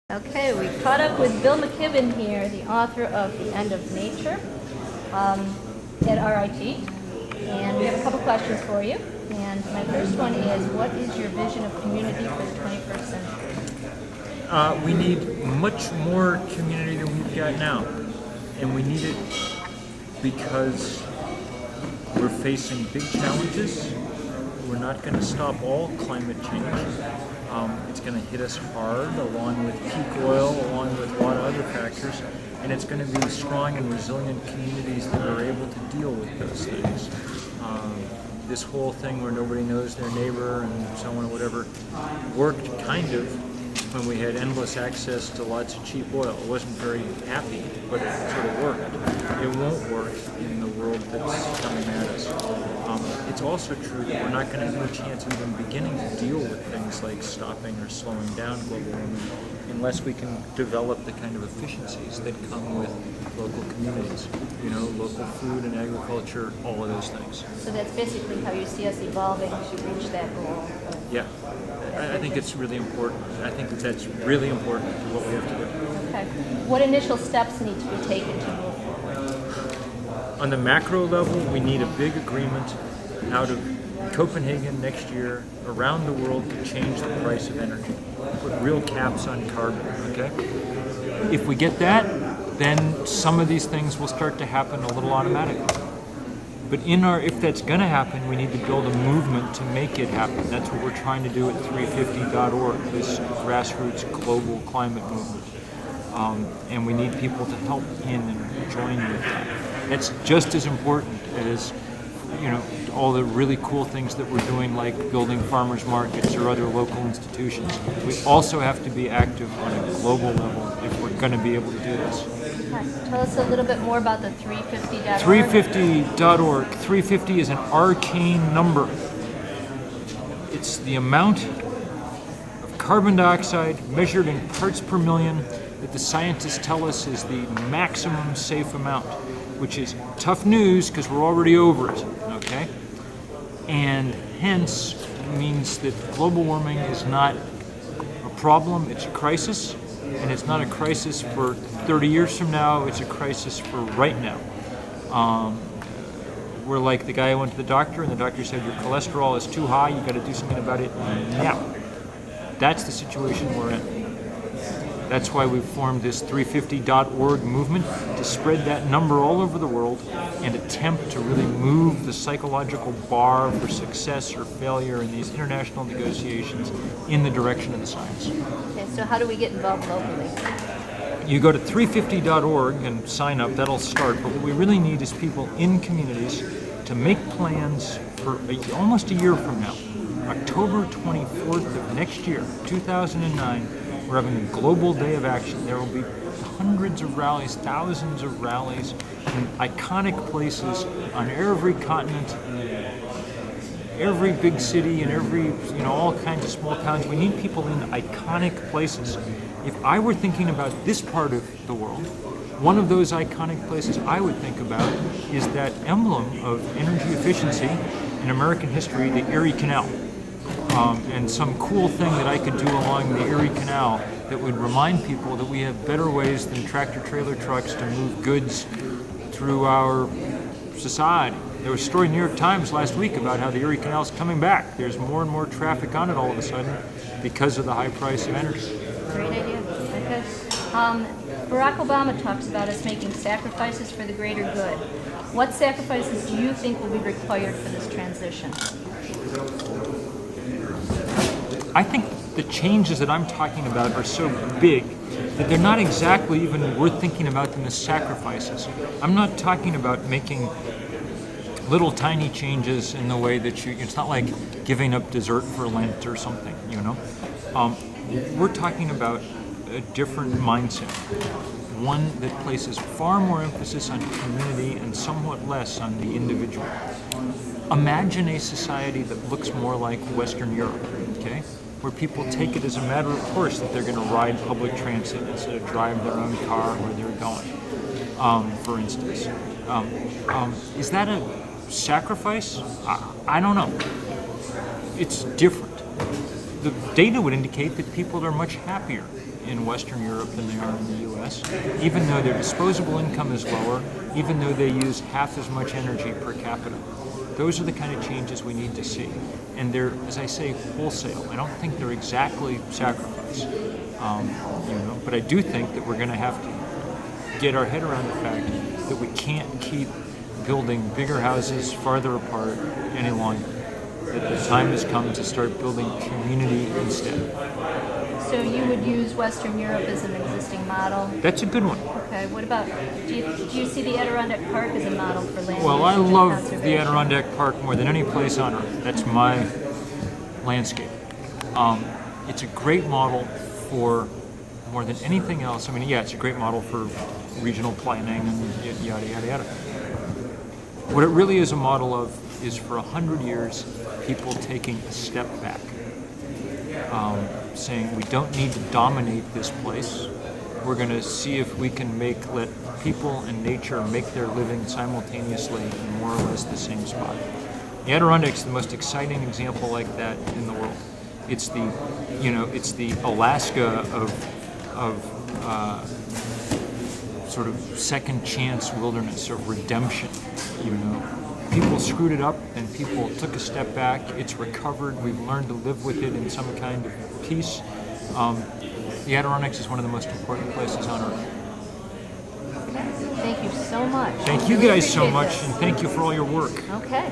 Okay, we caught up with Bill McKibben here, the author of The End of Nature at RIT. And we have a couple questions for you. And my first one is, what is your vision of community for the 21st century? We need much more community than we've got now. And we need it because we're facing big challenges. We're not going to stop all climate change. It's going to hit us hard, along with peak oil, along with a lot of other factors, and it's going to be strong and resilient communities that are able to deal with those things. This whole thing where nobody knows their neighbor and so on and whatever worked kind of when we had endless access to lots of cheap oil. It wasn't very happy, but it sort of worked. It won't work in the world that's coming at us. It's also true that we're not going to have a chance of even beginning to deal with things like stopping or slowing down global warming unless we can develop the kind of efficiencies that come with local communities. You know, local food and agriculture, all of those things. So that's basically how you see us evolving to reach that goal. Yeah, I think it's really important. I think that's really important to what we have to do. Okay. What initial steps need to be taken to move forward? On the macro level, we need a big agreement out of Copenhagen next year around the world to change the price of energy. Put real caps on carbon, okay? If we get that, then some of these things will start to happen a little automatically. But if that's going to happen, we need to build a movement to make it happen. That's what we're trying to do at 350.org, this grassroots global climate movement. And we need people to help in and join with that. That's just as important as, you know, all the really cool things that we're doing, like building farmers markets or other local institutions. We also have to be active on a global level if we're going to be able to do this. Tell us a little bit more about the 350.org. 350.org. 350 is an arcane number. It's the amount of carbon dioxide measured in parts per million that the scientists tell us is the maximum safe amount, which is tough news because we're already over it, okay? And hence means that global warming is not a problem, it's a crisis. And it's not a crisis for 30 years from now, it's a crisis for right now. We're like the guy who went to the doctor and the doctor said, your cholesterol is too high, you gotta do something about it now. That's the situation we're in. That's why we've formed this 350.org movement to spread that number all over the world and attempt to really move the psychological bar for success or failure in these international negotiations in the direction of the science. Okay, so how do we get involved locally? You go to 350.org and sign up, that'll start, but what we really need is people in communities to make plans for almost a year from now. October 24th of next year, 2009, we're having a global day of action. There will be hundreds of rallies, thousands of rallies in iconic places on every continent, every big city, and every, all kinds of small towns. We need people in iconic places. If I were thinking about this part of the world, one of those iconic places I would think about is that emblem of energy efficiency in American history, the Erie Canal. And some cool thing that I could do along the Erie Canal that would remind people that we have better ways than tractor-trailer trucks to move goods through our society. There was a story in the New York Times last week about how the Erie Canal is coming back. There's more and more traffic on it all of a sudden because of the high price of energy. Great idea. Okay. Barack Obama talks about us making sacrifices for the greater good. What sacrifices do you think will be required for this transition? I think the changes that I'm talking about are so big that they're not exactly even worth thinking about them as sacrifices. I'm not talking about making little tiny changes in the way that it's not like giving up dessert for Lent or something, We're talking about a different mindset, one that places far more emphasis on community and somewhat less on the individual. Imagine a society that looks more like Western Europe, okay? Where people take it as a matter of course that they're going to ride public transit instead of drive their own car where they're going, for instance. Is that a sacrifice? I don't know. It's different. the data would indicate that people are much happier in Western Europe than they are in the U.S., even though their disposable income is lower, even though they use half as much energy per capita. Those are the kind of changes we need to see. And they're, as I say, wholesale. I don't think they're exactly sacrifice. But I do think that we're going to have to get our head around the fact that we can't keep building bigger houses farther apart any longer. That the time has come to start building community instead. So you would use Western Europe as an existing model? That's a good one. Okay, what about, do you see the Adirondack Park as a model for land Well, I usage and love conservation? the Adirondack Park more than any place on earth. That's my landscape. It's a great model for more than anything else. I mean, yeah, it's a great model for regional planning and yada, yada, yada. What it really is a model of is for 100 years, people taking a step back, saying we don't need to dominate this place. We're going to see if we can let people and nature make their living simultaneously in more or less the same spot. The Adirondacks is the most exciting example like that in the world. It's the Alaska of sort of second chance wilderness, of redemption. People screwed it up and people took a step back. It's recovered. We've learned to live with it in some kind of peace. The Adirondacks is one of the most important places on earth. Thank you so much. Thank you Really guys so appreciate much, this. and thank you for all your work. Okay.